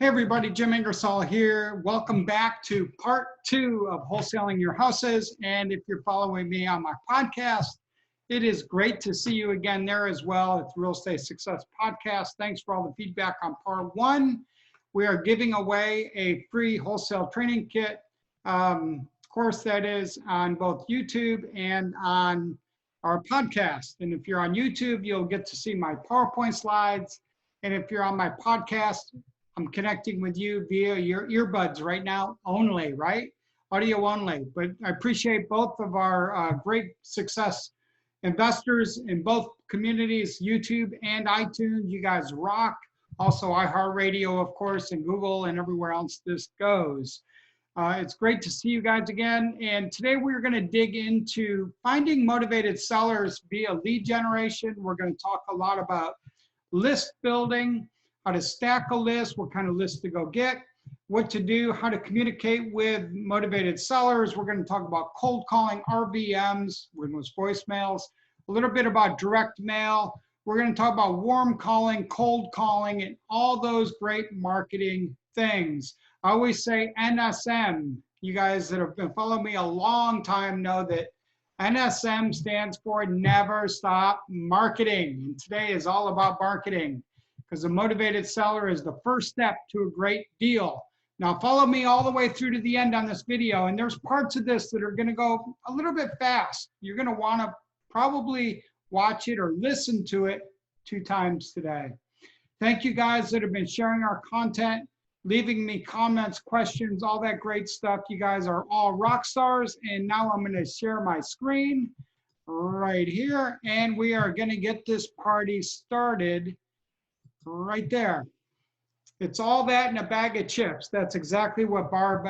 Hey everybody, Jim Ingersoll here. Welcome back to part 2 of Wholesaling Your Houses. And if you're following me on my podcast, it is great to see you again there as well. It's Real Estate Success Podcast. Thanks for all the feedback on part 1. We are giving away a free wholesale training kit course that is on both YouTube and on our podcast. And if you're on YouTube, you'll get to see my PowerPoint slides. And if you're on my podcast, I'm connecting with you via your earbuds right now only, right? Audio only. But I appreciate both of our great success investors in both communities, YouTube and iTunes. You guys rock. Also iHeartRadio, of course, and Google and everywhere else this goes. It's great to see you guys again. And today we're going to dig into finding motivated sellers via lead generation. We're going to talk a lot about list building, how to stack a list, what kind of list to go get, what to do, how to communicate with motivated sellers. We're going to talk about cold calling, RVMs, with voicemails, a little bit about direct mail. We're going to talk about warm calling, cold calling, and all those great marketing things. I always say NSM. You guys that have been following me a long time know that NSM stands for Never Stop Marketing. And today is all about marketing, because a motivated seller is the first step to a great deal. Now follow me all the way through to the end on this video, and there's parts of this that are gonna go a little bit fast. You're gonna wanna probably watch it or listen to it 2 times today. Thank you guys that have been sharing our content, leaving me comments, questions, all that great stuff. You guys are all rock stars. And now I'm gonna share my screen right here, and we are gonna get this party started right there. It's all that in a bag of chips. That's exactly what Barb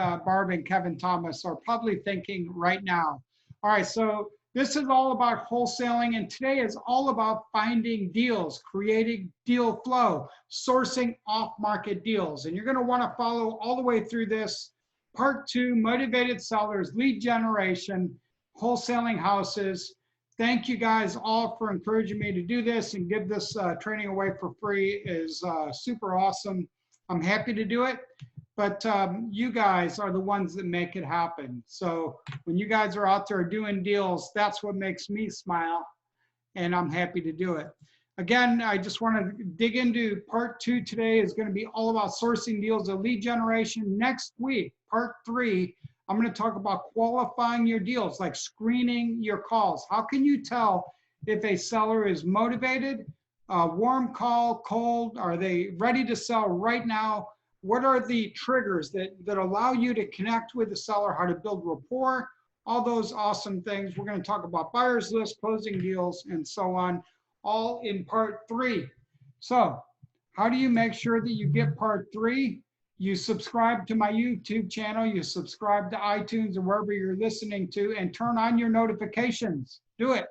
and Kevin Thomas are probably thinking right now. All right, so this is all about wholesaling, and today is all about finding deals, creating deal flow, sourcing off-market deals. And you're gonna wanna follow all the way through this. Part 2, motivated sellers, lead generation, wholesaling houses. Thank you guys all for encouraging me to do this and give this training away for free. Is super awesome. I'm happy to do it, but you guys are the ones that make it happen. So when you guys are out there doing deals, that's what makes me smile, and I'm happy to do it. Again, I just want to dig into part 2 today. Is going to be all about sourcing deals and lead generation. Next week, part 3, I'm going to talk about qualifying your deals, like screening your calls. How can you tell if a seller is motivated, warm call, cold? Are they ready to sell right now? What are the triggers that allow you to connect with the seller, how to build rapport, all those awesome things. We're going to talk about buyer's list, closing deals, and so on, all in part 3. So how do you make sure that you get part 3? You subscribe to my YouTube channel, you subscribe to iTunes or wherever you're listening to, and turn on your notifications. Do it.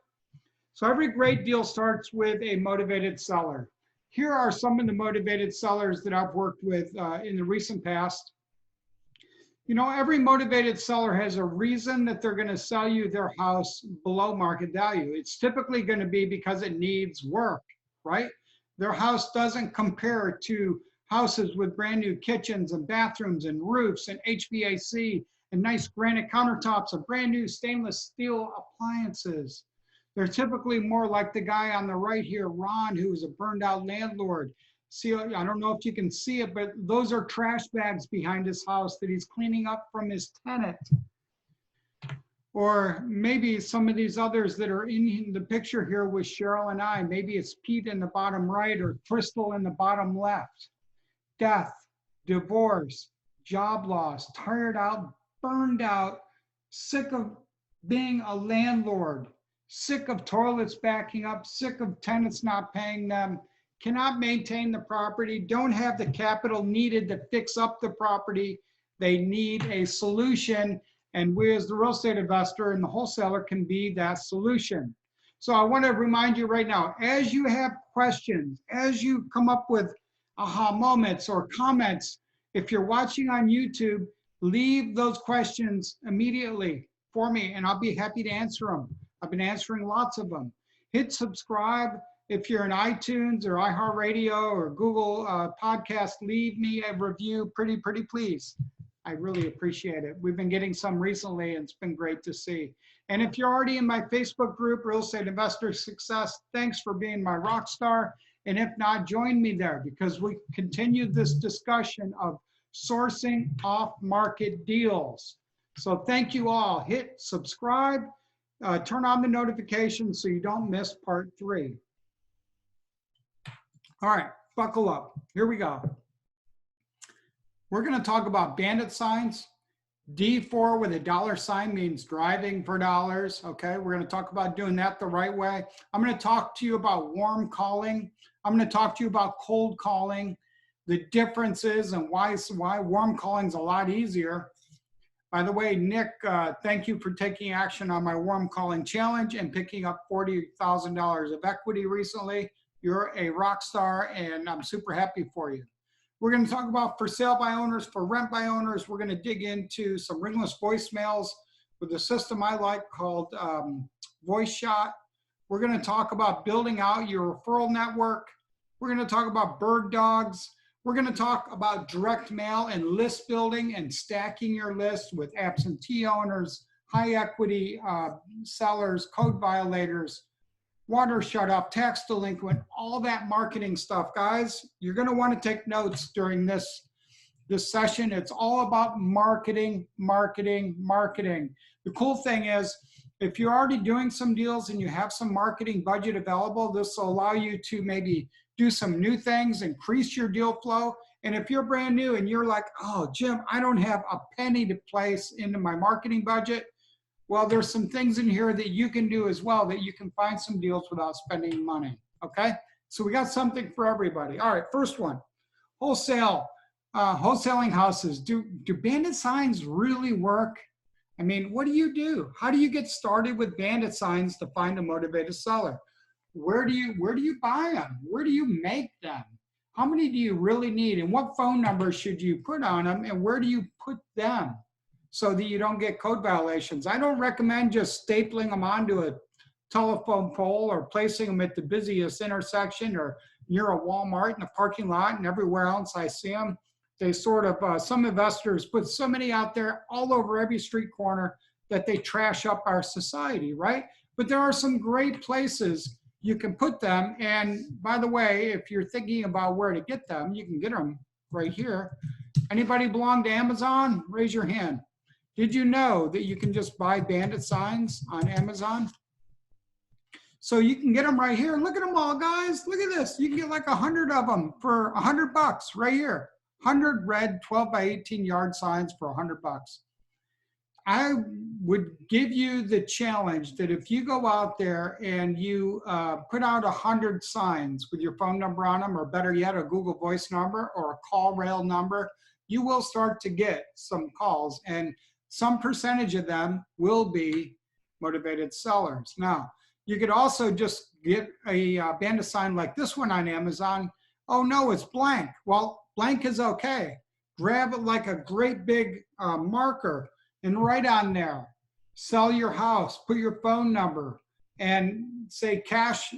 So every great deal starts with a motivated seller. Here are some of the motivated sellers that I've worked with in the recent past. You know, every motivated seller has a reason that they're going to sell you their house below market value. It's typically going to be because it needs work, right? Their house doesn't compare to houses with brand new kitchens and bathrooms and roofs and HVAC and nice granite countertops and brand new stainless steel appliances. They're typically more like the guy on the right here, Ron, who is a burned out landlord. See, I don't know if you can see it, but those are trash bags behind his house that he's cleaning up from his tenant. Or maybe some of these others that are in the picture here with Cheryl and I. Maybe it's Pete in the bottom right or Crystal in the bottom left. Death, divorce, job loss, tired out, burned out, sick of being a landlord, sick of toilets backing up, sick of tenants not paying them, cannot maintain the property, don't have the capital needed to fix up the property. They need a solution, and we as the real estate investor and the wholesaler can be that solution. So I want to remind you right now, as you have questions, as you come up with aha moments or comments, if you're watching on YouTube, leave those questions immediately for me and I'll be happy to answer them. I've been answering lots of them. Hit subscribe, If you're in iTunes or iHeartRadio or Google Podcast, leave me a review, pretty please. I really appreciate it. We've been getting some recently, and it's been great to see. And if you're already in my Facebook group, Real Estate Investor Success, thanks for being my rock star. And if not, join me there, because we continue this discussion of sourcing off-market deals. So thank you all. Hit subscribe, turn on the notifications so you don't miss part 3. All right, buckle up. Here we go. We're going to talk about bandit signs. D4 with a $sign means driving for dollars. Okay, we're going to talk about doing that the right way. I'm going to talk to you about warm calling. I'm going to talk to you about cold calling, the differences, and why warm calling is a lot easier. By the way, Nick, thank you for taking action on my warm calling challenge and picking up $40,000 of equity recently. You're a rock star, and I'm super happy for you. We're going to talk about for sale by owners, for rent by owners. We're going to dig into some ringless voicemails with a system I like called Voice Shot. We're going to talk about building out your referral network. We're going to talk about bird dogs. We're going to talk about direct mail and list building and stacking your list with absentee owners, high equity sellers, code violators, water shut off, tax delinquent, all that marketing stuff. Guys, you're going to want to take notes during this session. It's all about marketing. The cool thing is, if you're already doing some deals and you have some marketing budget available, this will allow you to maybe do some new things, increase your deal flow. And if you're brand new and you're like, oh, Jim, I don't have a penny to place into my marketing budget, well, there's some things in here that you can do as well, that you can find some deals without spending money, okay? So we got something for everybody. All right, first one, wholesale, wholesaling houses. Do bandit signs really work? I mean, what do you do? How do you get started with bandit signs to find a motivated seller? Where do you buy them? Where do you make them? How many do you really need? And what phone number should you put on them? And where do you put them so that you don't get code violations? I don't recommend just stapling them onto a telephone pole or placing them at the busiest intersection or near a Walmart in the parking lot and everywhere else I see them. They sort of, some investors put so many out there all over every street corner that they trash up our society, right? But there are some great places you can put them. And by the way, if you're thinking about where to get them, you can get them right here. Anybody belong to Amazon? Raise your hand. Did you know that you can just buy bandit signs on Amazon? So you can get them right here. Look at them all, guys. Look at this. You can get like 100 of them for $100 right here. 100 red 12 by 18 yard signs for $100. I would give you the challenge that if you go out there and you put out 100 signs with your phone number on them, or better yet, a Google Voice number or a call rail number, you will start to get some calls, and some percentage of them will be motivated sellers. Now, you could also just get a bandit sign like this one on Amazon. Oh no, it's blank. Well, blank is okay. Grab it like a great big marker and write on there, sell your house, put your phone number, and say cash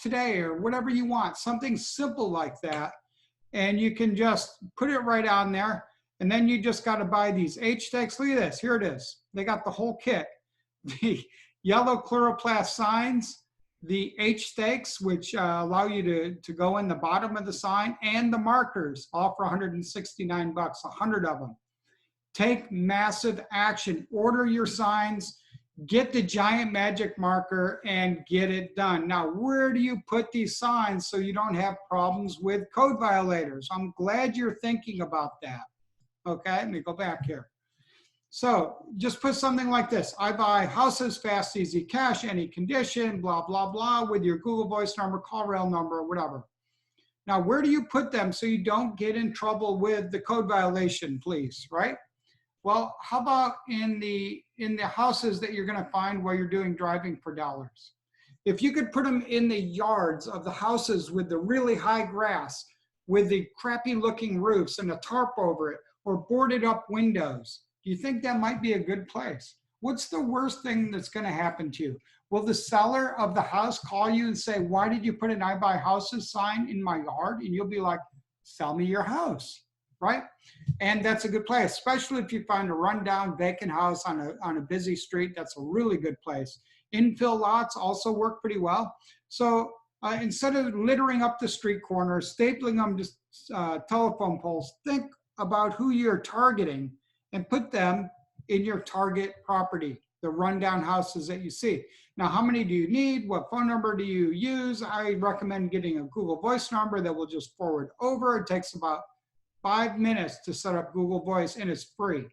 today, or whatever you want, something simple like that. And you can just put it right on there. And then you just got to buy these H-stakes. Look at this, here it is. They got the whole kit. The yellow chloroplast signs, the H-stakes, which allow you to go in the bottom of the sign, and the markers, all for $169, 100 of them. Take massive action. Order your signs, get the giant magic marker, and get it done. Now, where do you put these signs so you don't have problems with code violators? I'm glad you're thinking about that. Okay, let me go back here. So just put something like this. I buy houses, fast, easy, cash, any condition, blah, blah, blah, with your Google Voice number, call rail number, whatever. Now, where do you put them so you don't get in trouble with the code violation, please, right? Well, how about in the houses that you're going to find while you're doing driving for dollars? If you could put them in the yards of the houses with the really high grass, with the crappy looking roofs and a tarp over it, or boarded up windows, do you think that might be a good place? What's the worst thing that's going to happen to you? Will the seller of the house call you and say, why did you put an I buy houses sign in my yard? And you'll be like, sell me your house, right? And that's a good place, especially if you find a rundown vacant house on a busy street. That's a really good place. Infill lots also work pretty well. So instead of littering up the street corners, stapling them to telephone poles, think about who you're targeting and put them in your target property, the rundown houses that you see. Now, how many do you need? What phone number do you use? I recommend getting a Google Voice number that will just forward over. It takes about 5 minutes to set up Google Voice, and it's free.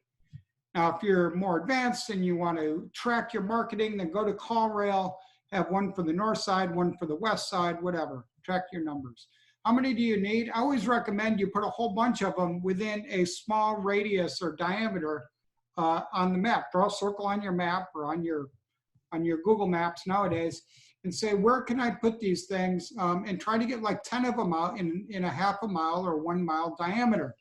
Now, if you're more advanced and you want to track your marketing, then go to CallRail, have one for the north side, one for the west side, whatever. Track your numbers. How many do you need? I always recommend you put a whole bunch of them within a small radius or diameter on the map. Draw a circle on your map or on your Google Maps nowadays and say, where can I put these things? And try to get like 10 of them out in a half a mile or 1 mile diameter.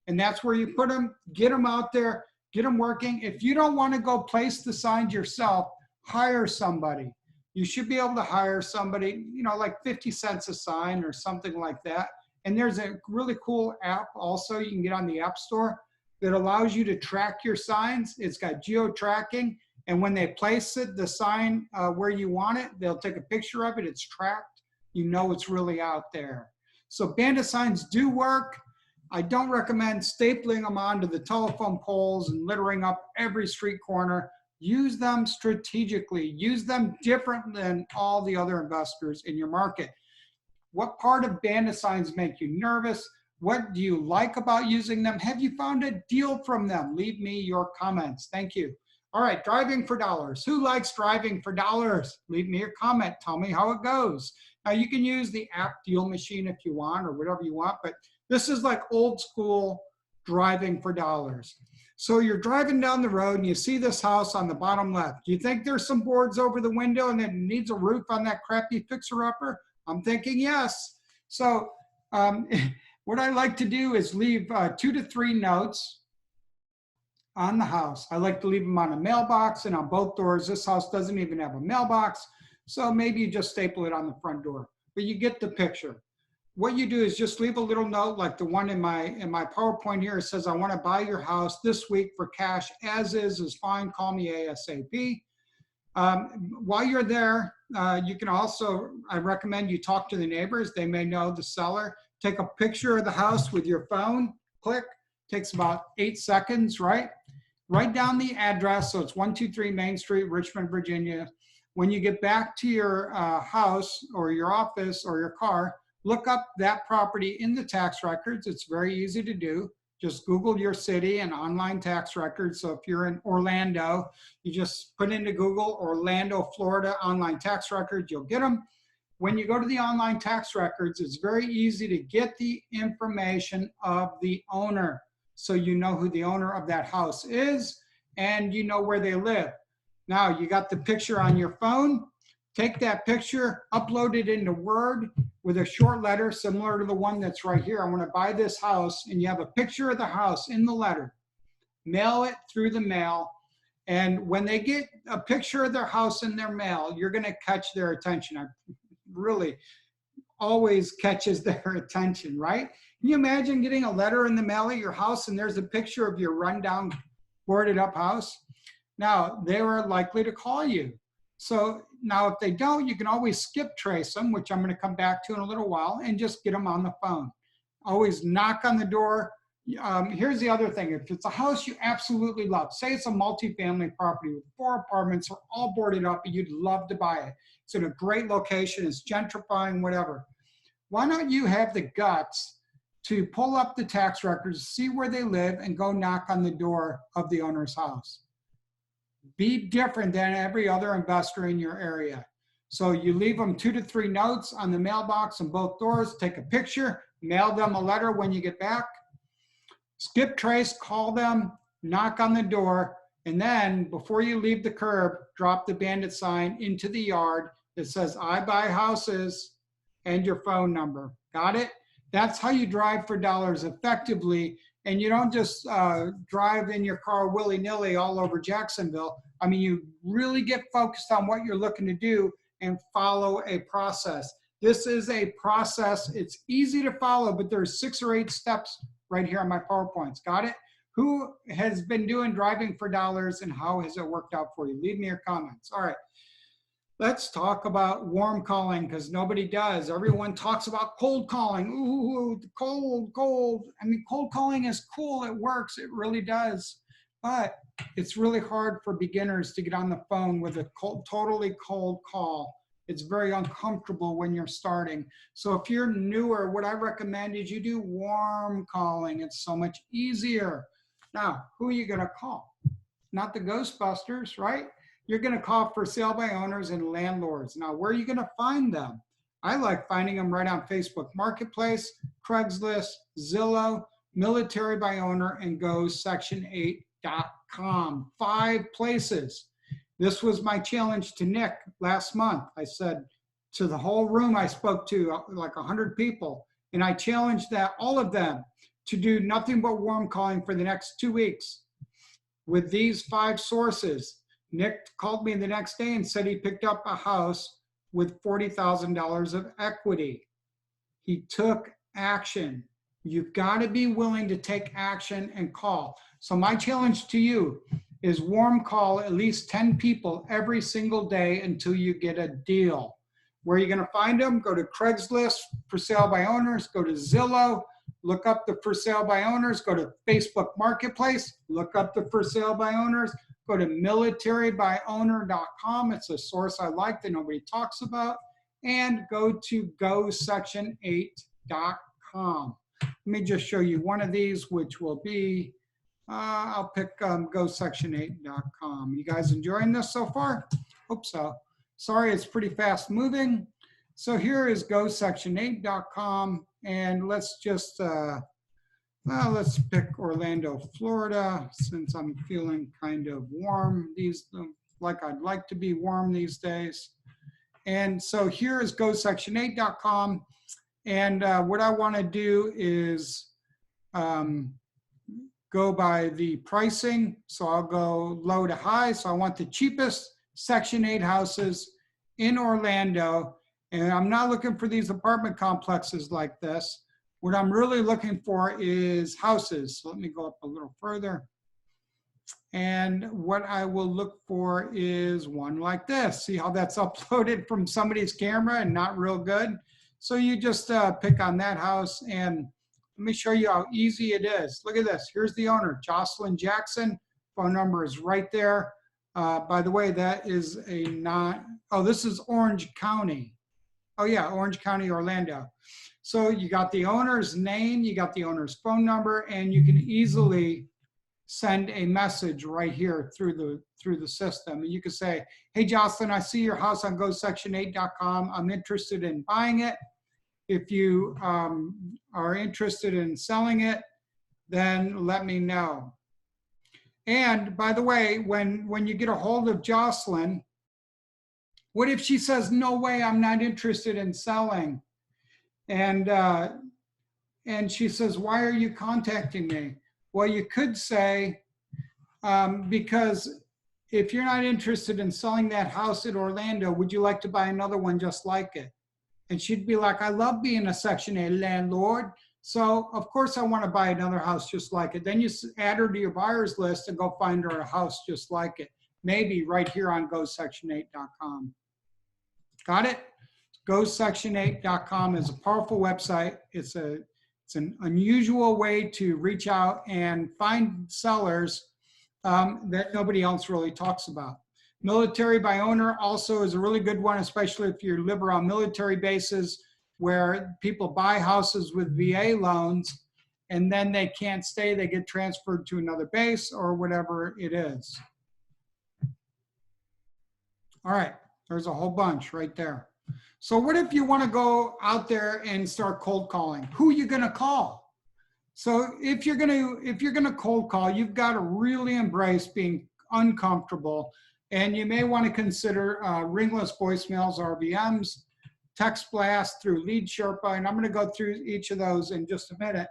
And that's where you put them, get them out there, get them working. If you don't want to go place the signs yourself, hire somebody. You should be able to hire somebody, you know, like 50 cents a sign or something like that. And there's a really cool app also you can get on the App Store that allows you to track your signs. It's got geo-tracking. And when they place it, the sign where you want it, they'll take a picture of it. It's tracked. You know it's really out there. So Bandit signs do work. I don't recommend stapling them onto the telephone poles and littering up every street corner. Use them strategically. Use them different than all the other investors in your market. What part of Bandit signs make you nervous? What do you like about using them? Have you found a deal from them? Leave me your comments. Thank you. All right, driving for dollars. Who likes driving for dollars? Leave me a comment. Tell me how it goes. Now, you can use the app deal machine if you want or whatever you want, but this is like old school driving for dollars. So you're driving down the road and you see this house on the bottom left. Do you think there's some boards over the window and it needs a roof on that crappy fixer-upper? I'm thinking yes. So what I like to do is leave 2 to 3 notes on the house. I like to leave them on a mailbox and on both doors. This house doesn't even have a mailbox, so maybe you just staple it on the front door. But you get the picture. What you do is just leave a little note like the one in my PowerPoint here. It says, I want to buy your house this week for cash. As is fine. Call me ASAP. While you're there, you can also, I recommend you talk to the neighbors. They may know the seller. Take a picture of the house with your phone. Click. Takes about 8 seconds, right? Write down the address. So it's 123 Main Street, Richmond, Virginia. When you get back to your house or your office or your car, look up that property in the tax records. It's very easy to do. Just Google your city and online tax records. So if you're in Orlando, you just put into Google Orlando, Florida online tax records, you'll get them. When you go to the online tax records, it's very easy to get the information of the owner. So you know who the owner of that house is and you know where they live. Now you got the picture on your phone. Take that picture, upload it into Word with a short letter similar to the one that's right here. I want to buy this house, and you have a picture of the house in the letter. Mail it through the mail, and when they get a picture of their house in their mail, you're going to catch their attention. It really always catches their attention, right? Can you imagine getting a letter in the mail at your house and there's a picture of your rundown, boarded up house? Now, they are likely to call you. So now if they don't, you can always skip trace them, which I'm going to come back to in a little while, and just get them on the phone. Always knock on the door. Here's the other thing. If it's a house you absolutely love, say it's a multifamily property with 4 apartments, are all boarded up, and you'd love to buy it. It's in a great location, it's gentrifying, whatever. Why don't you have the guts to pull up the tax records, see where they live, and go knock on the door of the owner's house? Be different than every other investor in your area. So you leave them 2 to 3 notes on the mailbox on both doors, take a picture, mail them a letter when you get back, skip trace, call them, knock on the door, and then before you leave the curb, drop the Bandit sign into the yard that says, I buy houses, and your phone number. Got it? That's how you drive for dollars effectively. And you don't just drive in your car willy-nilly all over Jacksonville. I mean, you really get focused on what you're looking to do and follow a process. This is a process. It's easy to follow, but there's 6 or 8 steps right here on my PowerPoints. Got it? Who has been doing driving for dollars and how has it worked out for you? Leave me your comments. All right. Let's talk about warm calling because nobody does. Everyone talks about cold calling. Ooh, cold. I mean, cold calling is cool. It works. It really does. But it's really hard for beginners to get on the phone with a totally cold call. It's very uncomfortable when you're starting. So if you're newer, what I recommend is you do warm calling. It's so much easier. Now, who are you going to call? Not the Ghostbusters, right? You're going to call for sale by owners and landlords. Now, where are you going to find them? I like finding them right on Facebook Marketplace, Craigslist, Zillow, Military by Owner, and GoSection8.com. 5 places. This was my challenge to Nick last month. I said to the whole room I spoke to, like 100 people, and I challenged all of them to do nothing but warm calling for the next 2 weeks with these 5 sources. Nick called me the next day and said he picked up a house with $40,000 of equity. He took action. You've got to be willing to take action and call. So my challenge to you is warm call at least 10 people every single day until you get a deal. Where are you going to find them? Go to Craigslist for sale by owners, go to Zillow, look up the for sale by owners, go to Facebook Marketplace, look up the for sale by owners, go to militarybyowner.com. It's a source I like that nobody talks about. And go to GoSection8.com. Let me just show you one of these, which will be, I'll pick GoSection8.com. You guys enjoying this so far? Hope so. Sorry, it's pretty fast moving. So here is GoSection8.com. And let's just, let's pick Orlando, Florida, since I'm feeling kind of warm like I'd like to be warm these days. And so here is GoSection8.com. And what I want to do is go by the pricing. So I'll go low to high. So I want the cheapest Section 8 houses in Orlando. And I'm not looking for these apartment complexes like this. What I'm really looking for is houses. So let me go up a little further. And what I will look for is one like this. See how that's uploaded from somebody's camera and not real good? So you just pick on that house, and let me show you how easy it is. Look at this. Here's the owner, Jocelyn Jackson. Phone number is right there. By the way, that is this is Orange County. Oh yeah, Orange County, Orlando. So you got the owner's name, you got the owner's phone number, and you can easily send a message right here through the system. And you can say, hey, Jocelyn, I see your house on GoSection8.com. I'm interested in buying it. If you are interested in selling it, then let me know. And by the way, when you get a hold of Jocelyn, what if she says, no way, I'm not interested in selling? And she says, why are you contacting me? Well, you could say, because if you're not interested in selling that house in Orlando, would you like to buy another one just like it? And she'd be like, I love being a Section 8 landlord. So of course I want to buy another house just like it. Then you add her to your buyer's list and go find her a house just like it. Maybe right here on GoSection8.com. Got it? GoSection8.com is a powerful website. It's an unusual way to reach out and find sellers that nobody else really talks about. Military by Owner also is a really good one, especially if you live around military bases where people buy houses with VA loans and then they can't stay, they get transferred to another base or whatever it is. All right, there's a whole bunch right there. So what if you want to go out there and start cold calling? Who are you going to call? So if you're going to cold call, you've got to really embrace being uncomfortable, and you may want to consider ringless voicemails, RVMs, text blast through Lead Sherpa, and I'm going to go through each of those in just a minute.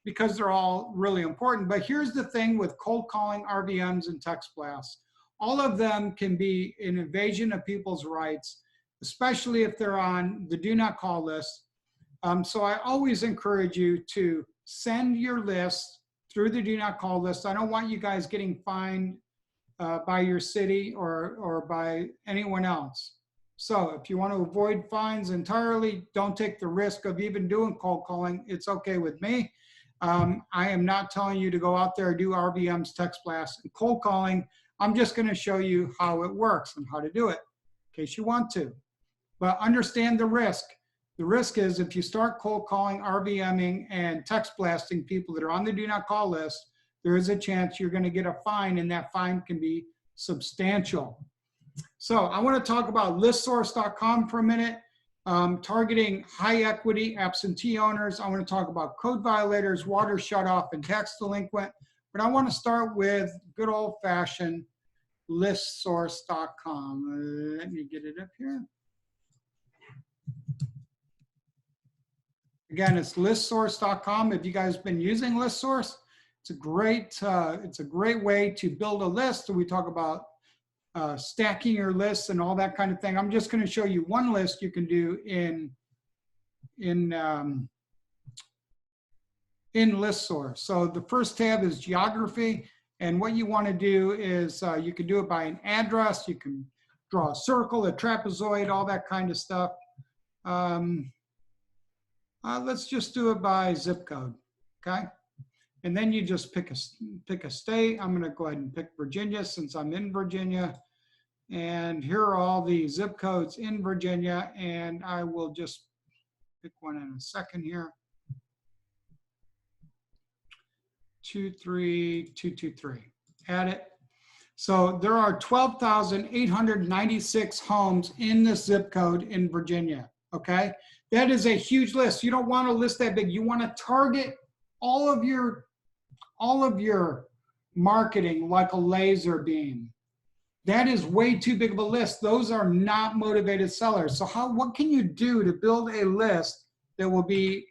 because they're all really important. But here's the thing with cold calling, RVMs, and text blasts. All of them can be an invasion of people's rights, especially if they're on the do not call list. So I always encourage you to send your list through the do not call list. I don't want you guys getting fined by your city or by anyone else. So if you want to avoid fines entirely, don't take the risk of even doing cold calling. It's okay with me. I am not telling you to go out there and do RVMs, text blasts, and cold calling. I'm just going to show you how it works and how to do it in case you want to. But understand the risk. The risk is if you start cold calling, RVMing, and text blasting people that are on the do not call list, there is a chance you're going to get a fine, and that fine can be substantial. So I want to talk about listsource.com for a minute, targeting high equity absentee owners. I want to talk about code violators, water shutoff, and tax delinquent. But I want to start with good old fashioned listsource.com. Let me get it up here. Again, it's listsource.com. If you guys have been using listsource, it's a great way to build a list. So we talk about stacking your lists and all that kind of thing. I'm just going to show you one list you can do in listsource. So the first tab is geography, and what you want to do is you can do it by an address. You can draw a circle, a trapezoid, all that kind of stuff. Let's just do it by zip code, okay? And then you just pick a state. I'm going to go ahead and pick Virginia since I'm in Virginia. And here are all the zip codes in Virginia. And I will just pick one in a second here. 23223. Add it. So there are 12,896 homes in this zip code in Virginia. Okay, that is a huge list. You don't want a list that big. You want to target all of your marketing like a laser beam. That is way too big of a list. Those are not motivated sellers. So what can you do to build a list that will be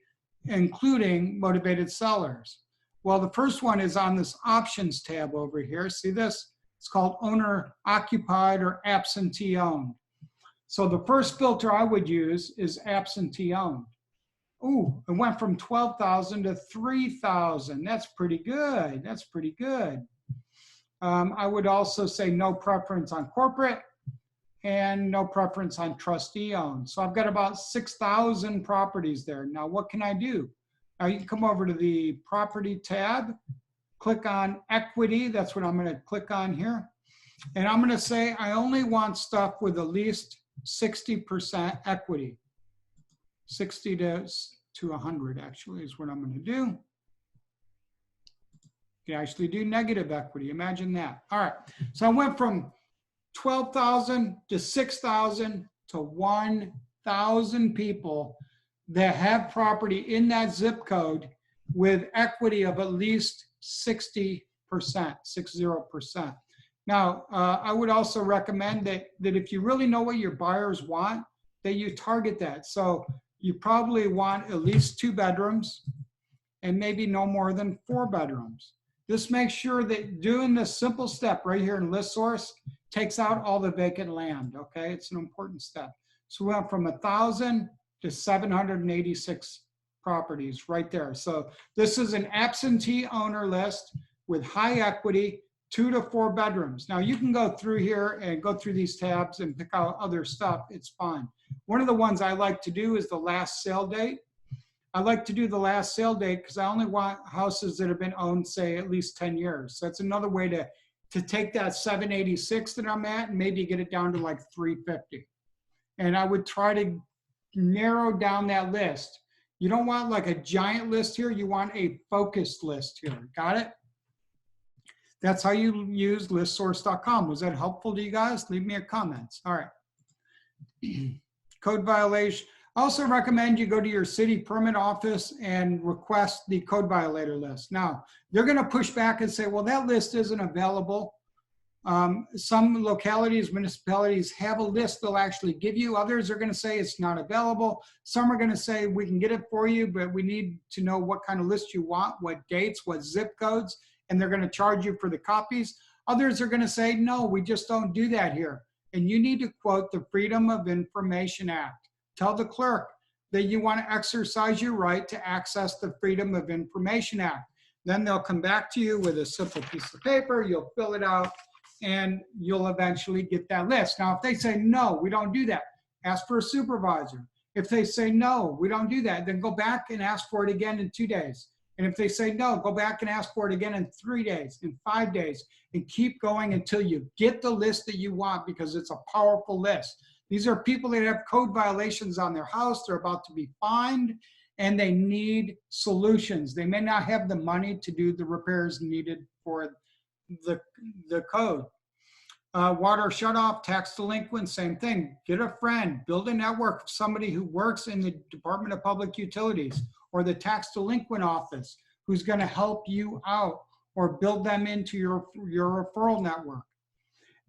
including motivated sellers? Well, the first one is on this options tab over here. See this? It's called owner occupied or absentee owned. So the first filter I would use is absentee owned. Ooh, it went from 12,000 to 3,000. That's pretty good. That's pretty good. I would also say no preference on corporate and no preference on trustee owned. So I've got about 6,000 properties there. Now, what can I do? Now you can come over to the property tab, click on equity. That's what I'm going to click on here. And I'm going to say I only want stuff with at least 60% equity. 60 to 100 actually is what I'm going to do. You can actually do negative equity. Imagine that. All right. So I went from 12,000 to 6,000 to 1,000 people that have property in that zip code with equity of at least 60%, 60%. Now, I would also recommend that if you really know what your buyers want, that you target that. So you probably want at least 2 bedrooms and maybe no more than 4 bedrooms. This makes sure that doing this simple step right here in ListSource takes out all the vacant land, okay? It's an important step. So we went from 1,000 to 786 properties right there. So this is an absentee owner list with high equity, 2 to 4 bedrooms. Now you can go through here and go through these tabs and pick out other stuff. It's fine. One of the ones I like to do is the last sale date. I like to do the last sale date because I only want houses that have been owned, say, at least 10 years. So that's another way to take that 786 that I'm at and maybe get it down to like 350. And I would try to narrow down that list. You don't want like a giant list here. You want a focused list here. Got it? That's how you use listsource.com. Was that helpful to you guys? Leave me a comment. All right. Code violation. I also recommend you go to your city permit office and request the code violator list. Now, they're going to push back and say, well, that list isn't available. Some localities, municipalities have a list they'll actually give you. Others are going to say it's not available. Some are going to say we can get it for you, but we need to know what kind of list you want, what dates, what zip codes, and they're going to charge you for the copies. Others are going to say, no, we just don't do that here. And you need to quote the Freedom of Information Act. Tell the clerk that you want to exercise your right to access the Freedom of Information Act. Then they'll come back to you with a simple piece of paper, you'll fill it out, and you'll eventually get that list. Now, if they say, no, we don't do that, ask for a supervisor. If they say, no, we don't do that, then go back and ask for it again in 2 days. And if they say, no, go back and ask for it again in 3 days, in 5 days, and keep going until you get the list that you want, because it's a powerful list. These are people that have code violations on their house. They're about to be fined, and they need solutions. They may not have the money to do the repairs needed for the code. Water shutoff, tax delinquent, same thing. Get a friend, build a network of somebody who works in the Department of Public Utilities or the tax delinquent office who's going to help you out, or build them into your referral network.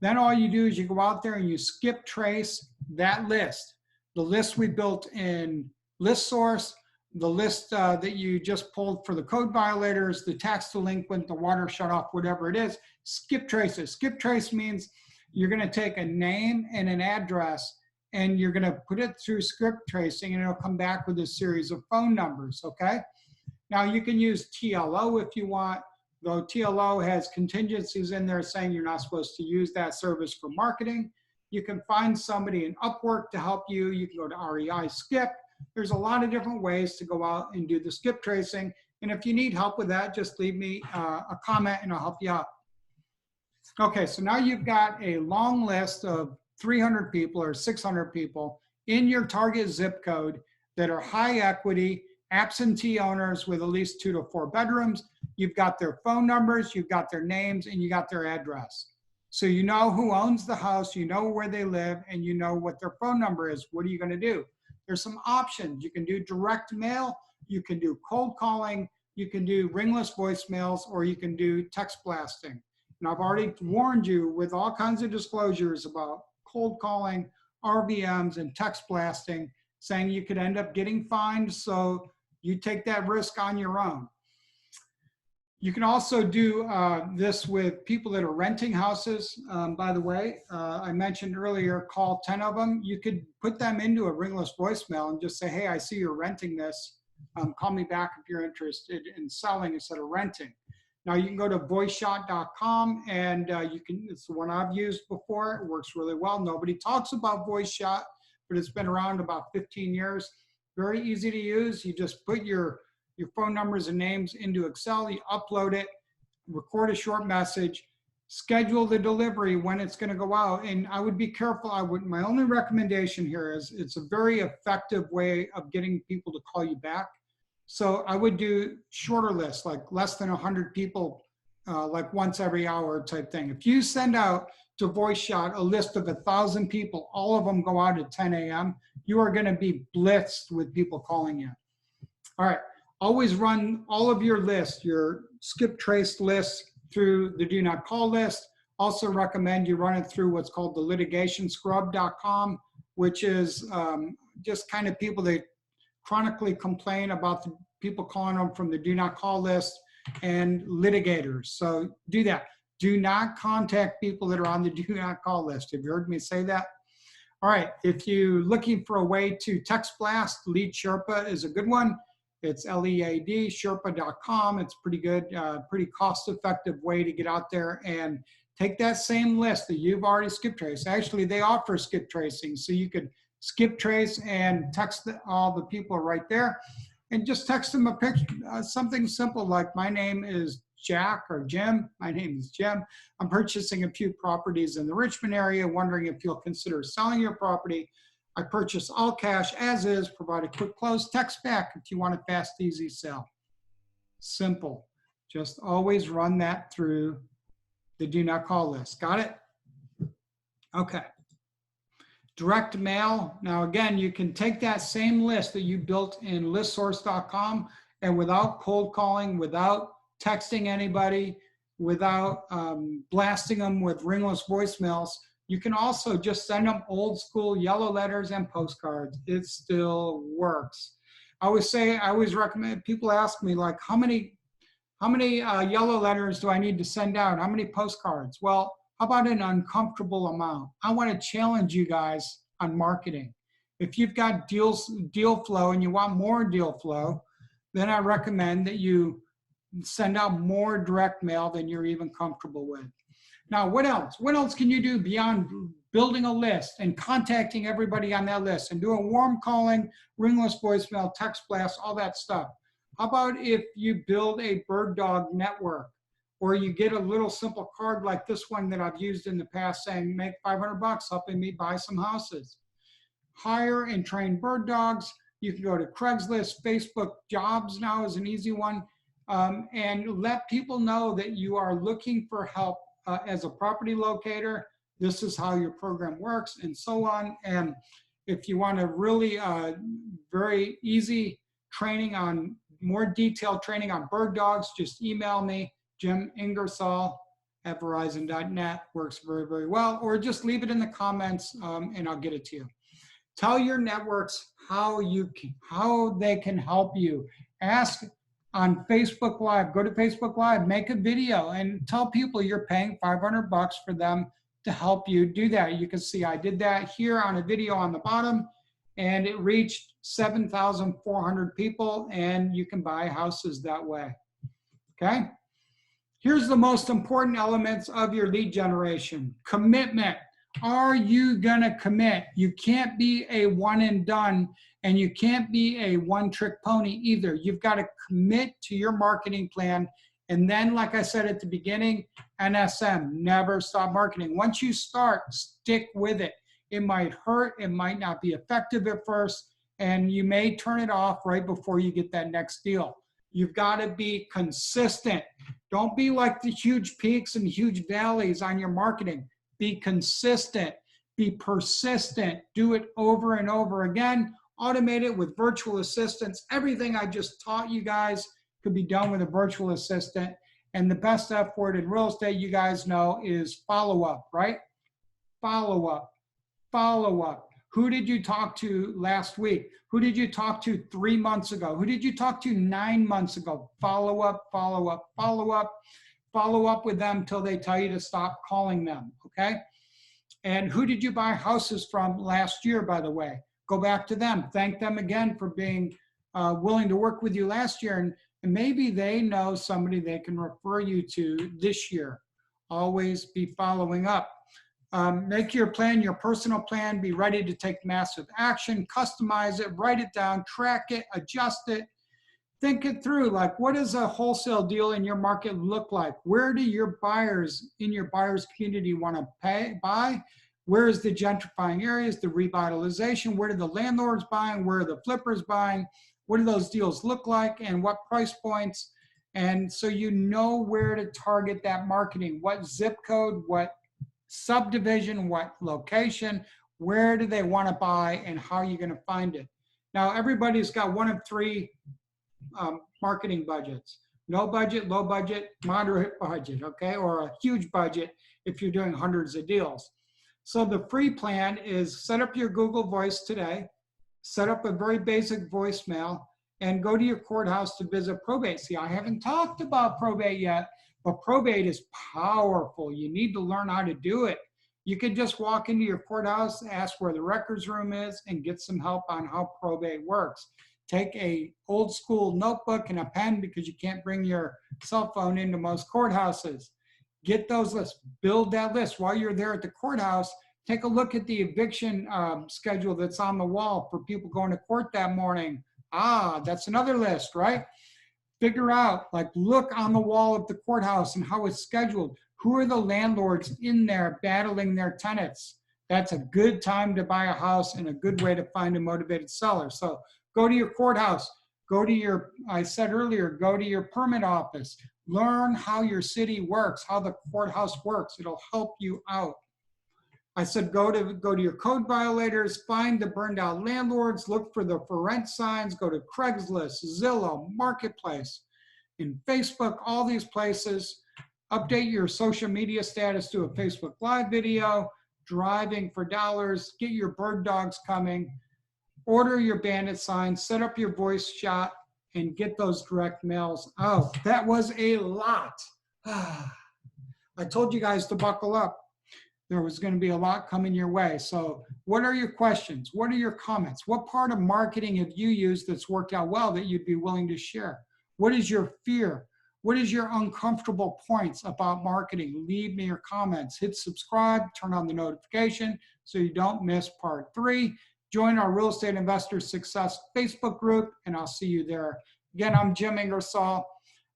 Then all you do is you go out there and you skip trace that list. The list we built in ListSource, the list that you just pulled for the code violators, the tax delinquent, the water shutoff, whatever it is, skip traces. Skip trace means you're going to take a name and an address and you're going to put it through skip tracing, and it'll come back with a series of phone numbers, okay? Now you can use TLO if you want, though TLO has contingencies in there saying you're not supposed to use that service for marketing. You can find somebody in Upwork to help you. You can go to REI Skip. There's a lot of different ways to go out and do the skip tracing. And if you need help with that, just leave me a comment and I'll help you out. Okay, so now you've got a long list of 300 people or 600 people in your target zip code that are high equity, absentee owners with at least 2 to 4 bedrooms. You've got their phone numbers, you've got their names, and you got their address. So you know who owns the house, you know where they live, and you know what their phone number is. What are you going to do? There's some options. You can do direct mail, you can do cold calling, you can do ringless voicemails, or you can do text blasting. And I've already warned you with all kinds of disclosures about cold calling, RVMs, and text blasting, saying you could end up getting fined, so you take that risk on your own. You can also do this with people that are renting houses. By the way, I mentioned earlier, call 10 of them. You could put them into a ringless voicemail and just say, hey, I see you're renting this. Call me back if you're interested in selling instead of renting. Now you can go to voiceshot.com and it's the one I've used before. It works really well. Nobody talks about VoiceShot, but it's been around about 15 years. Very easy to use. You just put your phone numbers and names into Excel, you upload it, record a short message, schedule the delivery when it's going to go out. And I would be careful. My only recommendation here is it's a very effective way of getting people to call you back. So I would do shorter lists, like less than 100 people, like once every hour type thing. If you send out to VoiceShot a list of 1,000 people, all of them go out at 10 a.m., you are going to be blitzed with people calling you. All right. Always run all of your lists, your skip trace lists, through the do not call list. Also recommend you run it through what's called the litigationscrub.com, which is just kind of people that chronically complain about the people calling them from the do not call list and litigators. So do that. Do not contact people that are on the do not call list. Have you heard me say that? All right, if you're looking for a way to text blast, Lead Sherpa is a good one. It's LEAD, Sherpa.com. It's pretty good, pretty cost-effective way to get out there and take that same list that you've already skip traced. Actually, they offer skip tracing, so you could skip trace and text all the people right there, and just text them a picture, something simple like, my name is Jack or Jim. My name is Jim. I'm purchasing a few properties in the Richmond area, wondering if you'll consider selling your property. I purchase all cash as is, provide a quick close, text back if you want a fast, easy sell. Simple. Just always run that through the do not call list. Got it? Okay. Direct mail. Now again, you can take that same list that you built in listsource.com and without cold calling, without texting anybody, without blasting them with ringless voicemails. You can also just send them old school yellow letters and postcards. It still works. I always recommend, people ask me like, how many yellow letters do I need to send out? How many postcards? Well, how about an uncomfortable amount? I want to challenge you guys on marketing. If you've got deal flow and you want more deal flow, then I recommend that you send out more direct mail than you're even comfortable with. Now, what else? What else can you do beyond building a list and contacting everybody on that list and doing warm calling, ringless voicemail, text blast, all that stuff? How about if you build a bird dog network, or you get a little simple card like this one that I've used in the past saying, make 500 bucks helping me buy some houses. Hire and train bird dogs. You can go to Craigslist, Facebook jobs now is an easy one, and let people know that you are looking for help as a property locator. This is how your program works, and so on. And if you want a really very easy training on, more detailed training on bird dogs, just email me, Jim Ingersoll at Verizon.net. Works very, very well. Or just leave it in the comments and I'll get it to you. Tell your networks how they can help you. Ask on Facebook Live. Go to Facebook Live, make a video, and tell people you're paying 500 bucks for them to help you do that. You can see I did that here on a video on the bottom, and it reached 7,400 people, and you can buy houses that way. Okay? Here's the most important elements of your lead generation. Commitment. Are you gonna commit? You can't be a one and done, and you can't be a one-trick pony either. You've got to commit to your marketing plan. And then, like I said at the beginning, NSM, never stop marketing. Once you start, stick with it. It might hurt, it might not be effective at first, and you may turn it off right before you get that next deal. You've got to be consistent. Don't be like the huge peaks and huge valleys on your marketing. Be consistent, be persistent, do it over and over again. Automate it with virtual assistants. Everything I just taught you guys could be done with a virtual assistant. And the best F word in real estate, you guys know, is follow up, right? Follow up, follow up. Who did you talk to last week? Who did you talk to 3 months ago? Who did you talk to 9 months ago? Follow up, follow up, follow up. Follow up with them till they tell you to stop calling them, okay? And who did you buy houses from last year, by the way? Go back to them. Thank them again for being willing to work with you last year. And maybe they know somebody they can refer you to this year. Always be following up. Make your plan, your personal plan. Be ready to take massive action. Customize it, write it down, track it, adjust it. Think it through, like what does a wholesale deal in your market look like? Where do your buyers in your buyers community want to buy? Where is the gentrifying areas, the revitalization? Where do the landlords buying? Where are the flippers buying? What do those deals look like and what price points? And so you know where to target that marketing, what zip code, what subdivision, what location, where do they want to buy and how are you going to find it? Now, everybody's got one of three marketing budgets: no budget, low budget, moderate budget, okay, or a huge budget if you're doing hundreds of deals. So the free plan is set up your Google Voice today, set up a very basic voicemail, and go to your courthouse to visit probate. See, I haven't talked about probate yet, but probate is powerful. You need to learn how to do it. You can just walk into your courthouse, ask where the records room is, and get some help on how probate works. Take a old school notebook and a pen because you can't bring your cell phone into most courthouses. Get those lists, build that list. While you're there at the courthouse, take a look at the eviction schedule that's on the wall for people going to court that morning. Ah, that's another list, right? Figure out, like look on the wall of the courthouse and how it's scheduled. Who are the landlords in there battling their tenants? That's a good time to buy a house and a good way to find a motivated seller. So go to your courthouse, go to your, I said earlier, go to your permit office, learn how your city works, how the courthouse works. It'll help you out. I said go to your code violators, find the burned out landlords, look for the for rent signs, go to Craigslist, Zillow, Marketplace, in Facebook, all these places. update your social media status to a Facebook Live video, driving for dollars, get your bird dogs coming, order your Bandit Signs, set up your voice shot, and get those direct mails out. That was a lot. I told you guys to buckle up. There was going to be a lot coming your way. So what are your questions? What are your comments? What part of marketing have you used that's worked out well that you'd be willing to share? What is your fear? What is your uncomfortable points about marketing? Leave me your comments. Hit subscribe, turn on the notification so you don't miss part 3. Join our Real Estate Investor Success Facebook group, and I'll see you there. Again, I'm Jim Ingersoll.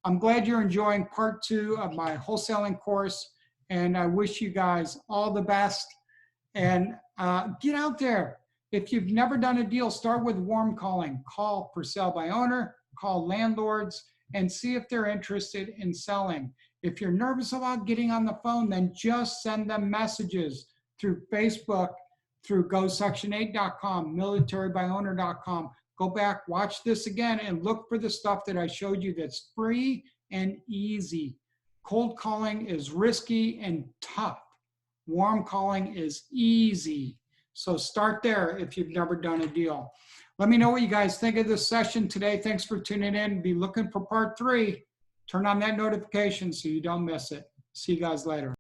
I'm glad you're enjoying part 2 of my wholesaling course, and I wish you guys all the best. And get out there. If you've never done a deal, start with warm calling. Call for sale by owner, call landlords, and see if they're interested in selling. If you're nervous about getting on the phone, then just send them messages through Facebook, through gosection8.com, militarybyowner.com. Go back, watch this again, and look for the stuff that I showed you that's free and easy. Cold calling is risky and tough. Warm calling is easy. So start there if you've never done a deal. Let me know what you guys think of this session today. Thanks for tuning in. Be looking for part 3. Turn on that notification so you don't miss it. See you guys later.